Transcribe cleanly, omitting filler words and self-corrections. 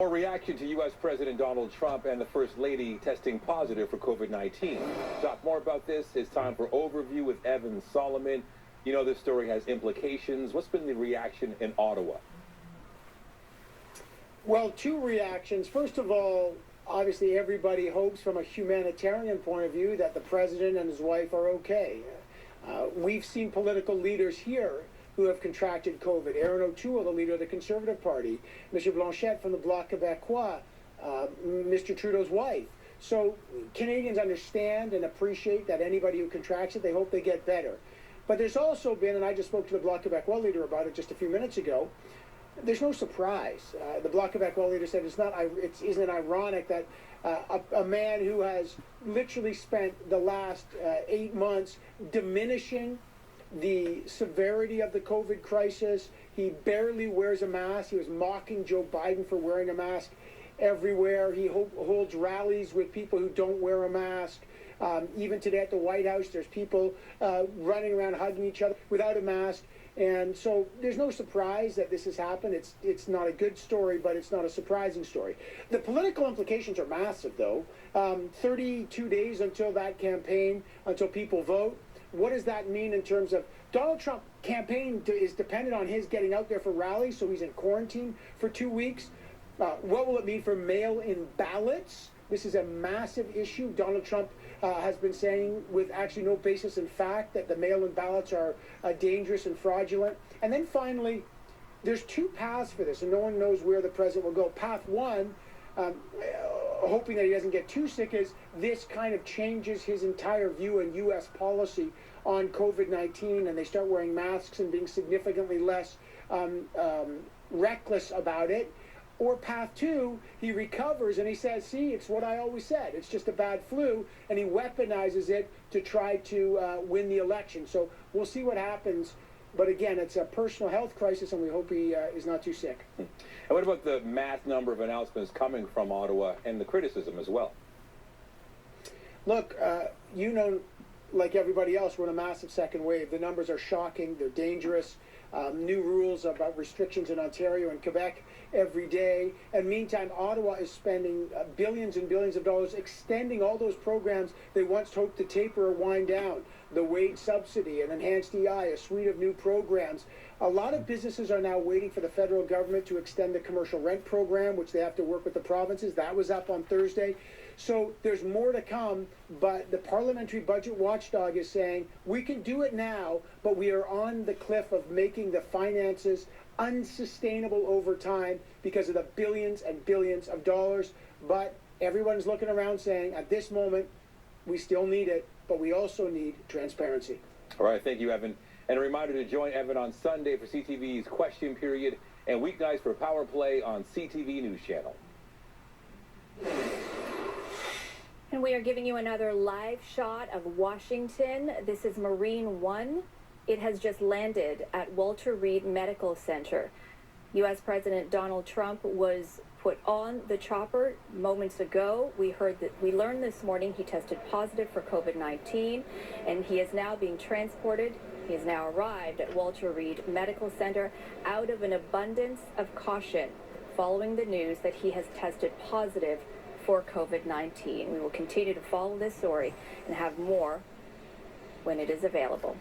More reaction to U.S. President Donald Trump and the First Lady testing positive for COVID-19. Talk more about this. It's time for Overview with Evan Solomon. You know this story has implications. What's been the reaction in Ottawa? Well, two reactions. First of all, obviously everybody hopes from a humanitarian point of view that the president and his wife are okay. We've seen political leaders here who have contracted COVID. Erin O'Toole, the leader of the Conservative Party, Mr. Blanchet from the Bloc Québécois, Mr. Trudeau's wife. So Canadians understand and appreciate that anybody who contracts it, they hope they get better. But there's also been, and I just spoke to the Bloc Québécois leader about it just a few minutes ago, there's no surprise. The Bloc Québécois leader said isn't it ironic that a man who has literally spent the last 8 months diminishing the severity of the COVID crisis. He barely wears a mask. He was mocking Joe Biden for wearing a mask everywhere. He holds rallies with people who don't wear a mask. Even today at the White House, there's people running around hugging each other without a mask. And so there's no surprise that this has happened. It's not a good story, but it's not a surprising story. The political implications are massive, though. 32 days until that campaign, until people vote. What does that mean in terms of Donald Trump campaign is dependent on his getting out there for rallies, so he's in quarantine for 2 weeks. What will it mean for mail-in ballots? This is a massive issue. Donald Trump has been saying with actually no basis in fact that the mail-in ballots are dangerous and fraudulent. And then finally, there's two paths for this, and no one knows where the president will go. Path one, hoping that he doesn't get too sick, is this kind of changes his entire view and U.S. policy on COVID-19, and they start wearing masks and being significantly less reckless about it. Or path two, he recovers and he says, see, it's what I always said. It's just a bad flu, and he weaponizes it to try to win the election. So we'll see what happens. But again, it's a personal health crisis, and we hope he is not too sick. And what about the mass number of announcements coming from Ottawa and the criticism as well? Look, like everybody else, we're in a massive second wave. The numbers are shocking. They're dangerous. New rules about restrictions in Ontario and Quebec every day. And meantime, Ottawa is spending billions and billions of dollars extending all those programs they once hoped to taper or wind down. The wage subsidy, an enhanced EI, a suite of new programs. A lot of businesses are now waiting for the federal government to extend the commercial rent program, which they have to work with the provinces. That was up on Thursday. So there's more to come, but the Parliamentary Budget Watchdog is saying we can do it now, but we are on the cliff of making the finances unsustainable over time because of the billions and billions of dollars. But everyone's looking around saying at this moment, we still need it, but we also need transparency. All right, thank you, Evan. And a reminder to join Evan on Sunday for CTV's Question Period and weeknights for Power Play on CTV News Channel. And we are giving you another live shot of Washington. This is Marine One. It has just landed at Walter Reed Medical Center. U.S. President Donald Trump was put on the chopper moments ago. We learned this morning he tested positive for COVID-19, and he is now being transported. He has now arrived at Walter Reed Medical Center out of an abundance of caution following the news that he has tested positive for COVID-19. We will continue to follow this story and have more when it is available.